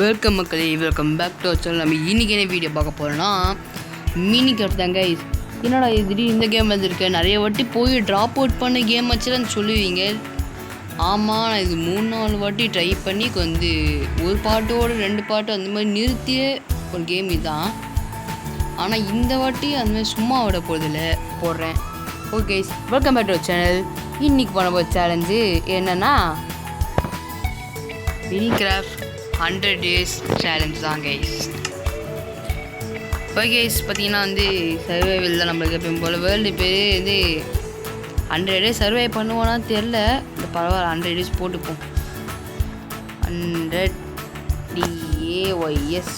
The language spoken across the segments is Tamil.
வெல்கம் மக்களே, welcome back to our channel. நம்ம இன்றைக்கி என்ன வீடியோ பார்க்க போகிறோன்னா மினி கிராஃப்ட் தாங்க. என்னடா இது திடீர்னு இந்த கேம் வந்திருக்கு, நிறைய வாட்டி போய் ட்ராப் அவுட் பண்ண கேம் வச்சுன்னு சொல்லுவீங்க. ஆமாம், நான் இது 3-4 வாட்டி ட்ரை பண்ணி வந்து ஒரு பாட்டோடு 2 பாட்டு அந்த மாதிரி நிறுத்திய ஒரு கேம் இதுதான். ஆனால் இந்த வாட்டி அந்த மாதிரி சும்மா விட போகிறதில்ல, போடுறேன். Okay, welcome back to our channel. இன்றைக்கி பண்ண போகிற சேலஞ்சு என்னென்னா மினி கிராஃப்ட் 100 days சேலஞ்ச் தான் கைஸ். இப்போ கைஸ் பார்த்தீங்கன்னா வந்து சர்வைவல் தான் நம்மளுக்கு எப்பயும் போல். வேர்ல்டு பேர் வந்து 100 days சர்வை பண்ணுவோன்னா தெரில, இந்த பரவாயில்ல 100 days போட்டுப்போம். 100 DAYS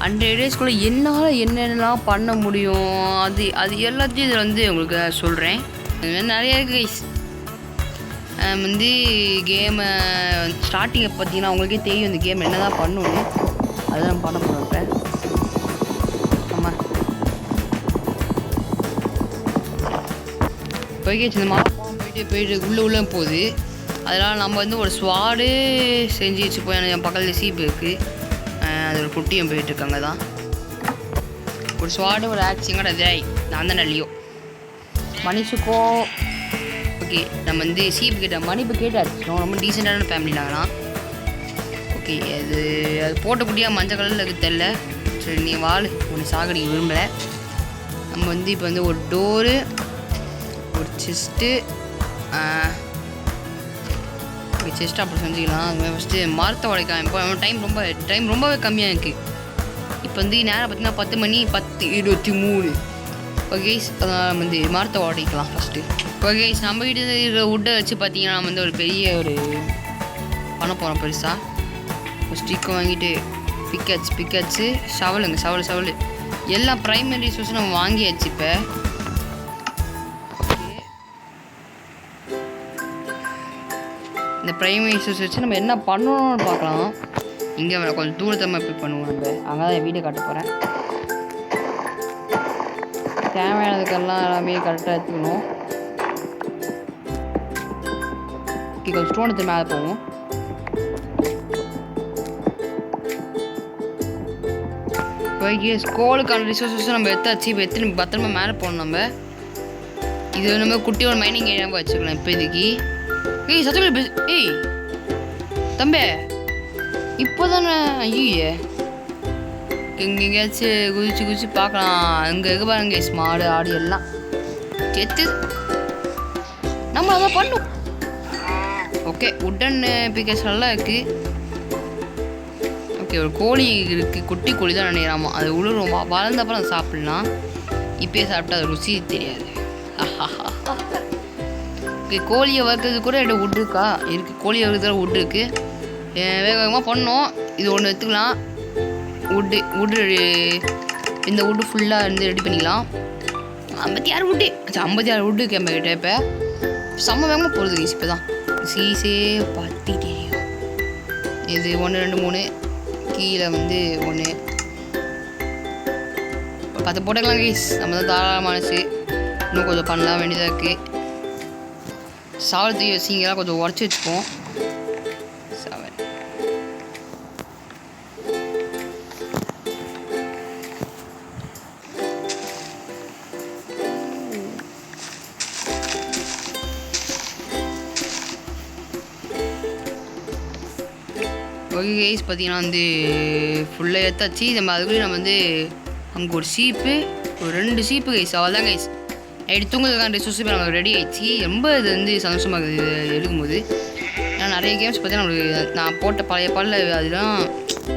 100 daysக்குள்ளே என்னால் என்னென்னலாம் பண்ண முடியும் அது எல்லாத்தையும் இதில் வந்து உங்களுக்கு சொல்கிறேன். இது மாதிரி நிறையா இருக்குது கைஸ். வந்து கேமை ஸ்டார்டிங்கை பார்த்தீங்கன்னா அவங்களுக்கே தெரியும் இந்த கேம் என்ன தான் பண்ணணுன்னு. அதுதான் நம்ம பண்ண போகிறோம். இப்போ ஆமாம் போய்கே இந்த மாதம் போயிட்டு உள்ளே போகுது. அதனால் நம்ம வந்து ஒரு ஸ்வாடு செஞ்சு வச்சுப்போம். என் பக்கத்தில் சீப்பு இருக்குது, அது ஒரு குட்டியும் போயிட்டுருக்காங்க தான். ஒரு ஸ்வாடு ஒரு ஆக்சிங்கோட ஜாய் நான் தான் நல்லியோ மன்னிச்சுக்கோ. ஓகே, நம்ம வந்து சீப்பு கிட்ட மணி இப்போ கேட்டாச்சு. ரொம்ப டீசெண்டான ஃபேமிலி நாங்களாம். ஓகே, அது போட்ட குட்டியாக மஞ்சள் கலரில் இருக்குது தெரில. சரி, நீ வாழ், ஒன்று சாகடிக்க விரும்பலை. நம்ம வந்து இப்போ வந்து ஒரு டோரு, ஒரு செஸ்ட்டு, ஓகே செஸ்ட்டு அப்புறம் செஞ்சுக்கலாம். அது மாதிரி ஃபஸ்ட்டு மரத்தை உடைக்கலாம். இப்போ டைம் ரொம்பவே கம்மியாக இருக்குது. இப்போ வந்து நேரம் பார்த்திங்கன்னா 10 மணி 10:23. ஓகே, வந்து மரத்தை உடைக்கலாம் ஃபஸ்ட்டு. ஓகே, நம்ம கிட்ட இருக்கிற வுட்டை வச்சு பார்த்தீங்கன்னா நம்ம வந்து ஒரு பெரிய ஒரு பண்ண போகிறோம் பெருசாக. ஒரு ஸ்டிக்கை வாங்கிட்டு பிக்காச்சு ஷவலு எல்லா ப்ரைமரி ரிசோர்ஸும் நம்ம வாங்கியாச்சு. இப்போ இந்த ப்ரைமரி ரிசோர்ஸ் வச்சு நம்ம என்ன பண்ணணும்னு பார்க்கலாம். இங்கே கொஞ்சம் தூரத்தை போய் பண்ணுவோம். நம்ம அங்கே தான் வீடியோ காட்ட போகிறேன். தேவையானதுக்கெல்லாம் எல்லாமே கரெக்டாக எடுத்துக்கணும். கொஞ்சம் ஸ்டோனத்து மேலே போவோம். ஓகே, ஸ்கோலுக்கான ரிசோர்ஸஸும் நம்ம எடுத்தாச்சு. இப்போ எத்தனை பத்திரமா மேலே போகணும். நம்ம இது நம்ம குட்டி ஒரு மைனிங் ஏரியாவை வச்சுக்கலாம் இப்போதைக்கு. சத்தம் தம்பி இப்போ தானே ஐயே எங்கேயாச்சும் குதிச்சு பார்க்கலாம். அங்கே இருக்க பாருங்க மாடு ஆடு எல்லாம் செத்து. நம்ம அதை பண்ணும். ஓகே, உட்டன் பிக்கஸ் நல்லா இருக்குது. ஓகே, ஒரு கோழி இருக்குது, குட்டி கோழி தான் நினைக்கிறாமா. அது உழுவும் வளர்ந்தப்பறம் அதை சாப்பிட்லாம். இப்போயே சாப்பிட்டா அது ருசி தெரியாது. ஓகே, கோழியை வறுக்கிறது கூட என்கிட்ட வுட் இருக்கா இருக்குது. கோழியை வறுக்கிறதுல வுட் இருக்குது. வேகமாக பண்ணோம். இது ஒன்று எடுத்துக்கலாம். வுட்டு இந்த வுட்டு ஃபுல்லாக இருந்து ரெடி பண்ணிக்கலாம். 56 வுட்டு 56 வுட்டு கேம்பகிட்ட. இப்போ செம்ம வேகமாக போகிறது கைஸ். இப்போ தான் சீஸே பற்றி தெரியும். இது 1 2 3 கீழே வந்து 1 10 போட்டுக்கலாம் கைஸ். நம்ம தான் தாராளமானச்சு. இன்னும் கொஞ்சம் பண்ணலாம் வேண்டியதாக இருக்குது. சாவல் தூக்கி வச்சிங்கெல்லாம் கொஞ்சம் உடச்சி வச்சுப்போம். 7 ஓகே கைஸ், பார்த்தீங்கன்னா வந்து ஃபுல்லாக எடுத்தாச்சு. அதுக்குள்ளே நம்ம வந்து அங்கே ஒரு சீப்பு, ஒரு 2 சீப்பு கைஸ். அவள் தான் கைஸ் நைட்டு தூங்குறதுக்கான ரிசோர்ஸ் இப்போ நமக்கு ரெடி ஆகிடுச்சு. ரொம்ப இது வந்து சந்தோஷமாக இருக்குது எடுக்கும்போது. ஏன்னா நிறைய கேம்ஸ் பார்த்தீங்கன்னா நம்மளுக்கு நான் போட்ட பழைய பாலில் அதெல்லாம்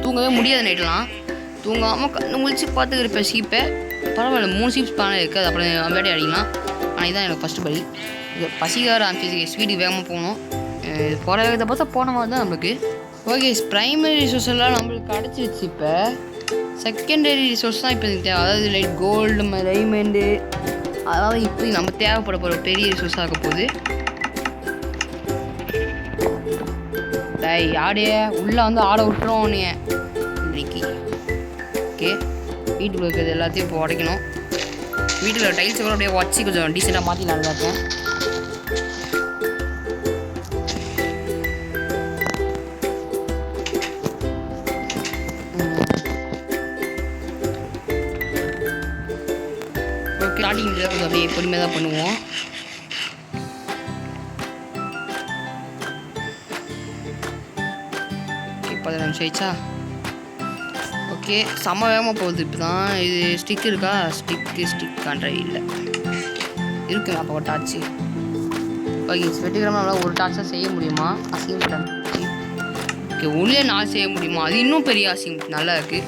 தூங்கவே முடியாது. நைட்டெலாம் தூங்காமல் கண்ணு முழிச்சு பார்த்துக்கிறப்ப சீப்பை பரவாயில்ல. 3 சீப்ஸ் பானை இருக்குது. அது அப்புறம் வேட்டை அடிக்கலாம். ஆனால் இதுதான் எனக்கு ஃபஸ்ட்டு படி. இது பசிக்கார ஆரம்பிச்சு ஸ்வீட்டுக்கு வேகமாக போகணும். போகிற வேகத்தை பார்த்தா போன மாதிரி தான் நம்மளுக்கு. ஓகே, ப்ரைமரி ரிசோர்ஸ் எல்லாம் நம்மளுக்கு கிடச்சிருச்சு. இப்போ செகண்டரி ரிசோர்ஸ் தான் இப்போ தேவை. அதாவது லைக் கோல்டு டைமண்டு, அதாவது இப்படி நம்ம தேவைப்பட போகிற பெரிய ரிசோர்ஸாக இருக்க போகுது. ஆடையே உள்ளே வந்து ஆடை விட்டுறோம் நீ இன்னைக்கு. ஓகே, வீட்டுக்குள்ள இருக்கிறது எல்லாத்தையும் இப்போ உடைக்கணும். வீட்டில் டைல்ஸ் கூட அப்படியே உடச்சி கொஞ்சம் டீசெண்டாக மாற்றி நல்லா இருக்கேன். ஓகே ஸ்டார்டிங் கொஞ்சம் அப்படியே பொறுமையாக தான் பண்ணுவோம். ஓகே 10 நிமிஷம் ஆயிடுச்சா? ஓகே செம்ம வேகமாக போகுது. இப்போ தான் இது ஸ்டிக் இருக்கா? ஸ்டிக்கான்ற இல்லை இருக்குங்க. அப்போ ஒரு டார்ச்சு. ஓகே வெற்றிகரமாக நம்மளால் ஒரு டார்ச்சாக செய்ய முடியுமா? அசிங்கம். ஓகே ஒளியை 4 செய்ய முடியுமா? அது இன்னும் பெரிய அசிங்கம். நல்லா இருக்குது.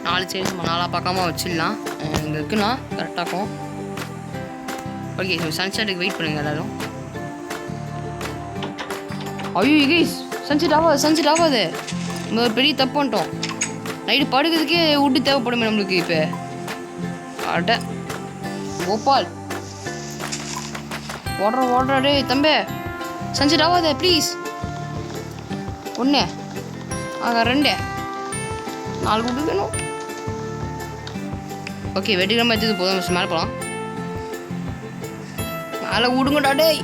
4 சைடு நம்ம 4 பக்கமாக வச்சிடலாம். இங்கே இருக்குன்னா கரெக்டாக இருக்கும். ஓகே சன்செட்டுக்கு வெயிட் பண்ணுங்கள் எல்லோரும். ஐயோ கைஸ் சன்செட் ஆகாது. நம்ம ஒரு பெரிய தப்பு பண்ணிட்டோம். நைட்டு படுக்கிறதுக்கே விட்டு தேவைப்படுமே நம்மளுக்கு. இப்போ அட கோபால் ஓடுறா டே தம்பி, சன்செட் ஆகாத ப்ளீஸ். 1 2 4 விட்டு வேணும். ஓகே வெட்டிக்கிழமை வச்சது போதும். மேலே போகலாம். மேலே விடுங்கடா டேய்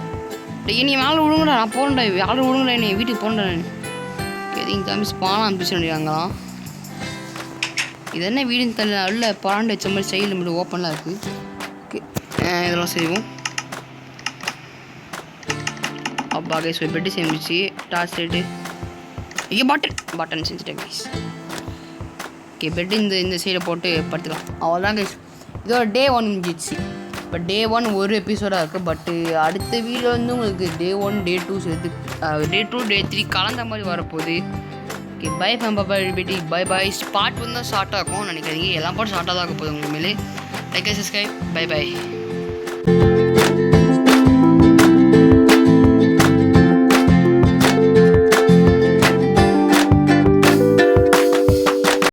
நீ மேலே விடுங்கடா. நான் போகிறேன்டா. யாரும் விடுங்கடா நீ வீட்டுக்கு போகிறேன்டா. நான் எதையும் தம்பி ஸ்பான அனுப்பிச்சு அங்கெல்லாம். இது என்ன வீடு தள்ளி உள்ள பராண்டு வச்ச மாதிரி சைடில் மட்டும் ஓப்பன்லாம் இருக்குது. ஓகே இதெல்லாம் செய்வோம். அப்பா கைஸ் ஒரு பெட்டு செஞ்சிச்சு. டார்ச் லைட்டு ஐயோ பட்டன் செஞ்சுட்டேன் கைஸ். ஓகே பெட்டு இந்த சைடை போட்டு படுத்துக்கலாம். அவ்வளோதான் கைஸ். இதோட டே 1 முடிஞ்சிச்சு. இப்போ டே 1 ஒரு எபிசோடாக இருக்குது. பட்டு அடுத்த வீடியோ வந்து உங்களுக்கு டே 1 டே 2 சேர்த்து டே 2 டே 3 கலந்த மாதிரி வரப்போகுது. ஓகே பை பேட்டி பை. பார்ட் 1 தான் ஷார்ட்டாக இருக்கும் நினைக்காதீங்க. எல்லா பாட்டும் ஷார்ட்டாக தான் இருக்க போகுது உங்களுக்கு மேலே. Like subscribe. பை.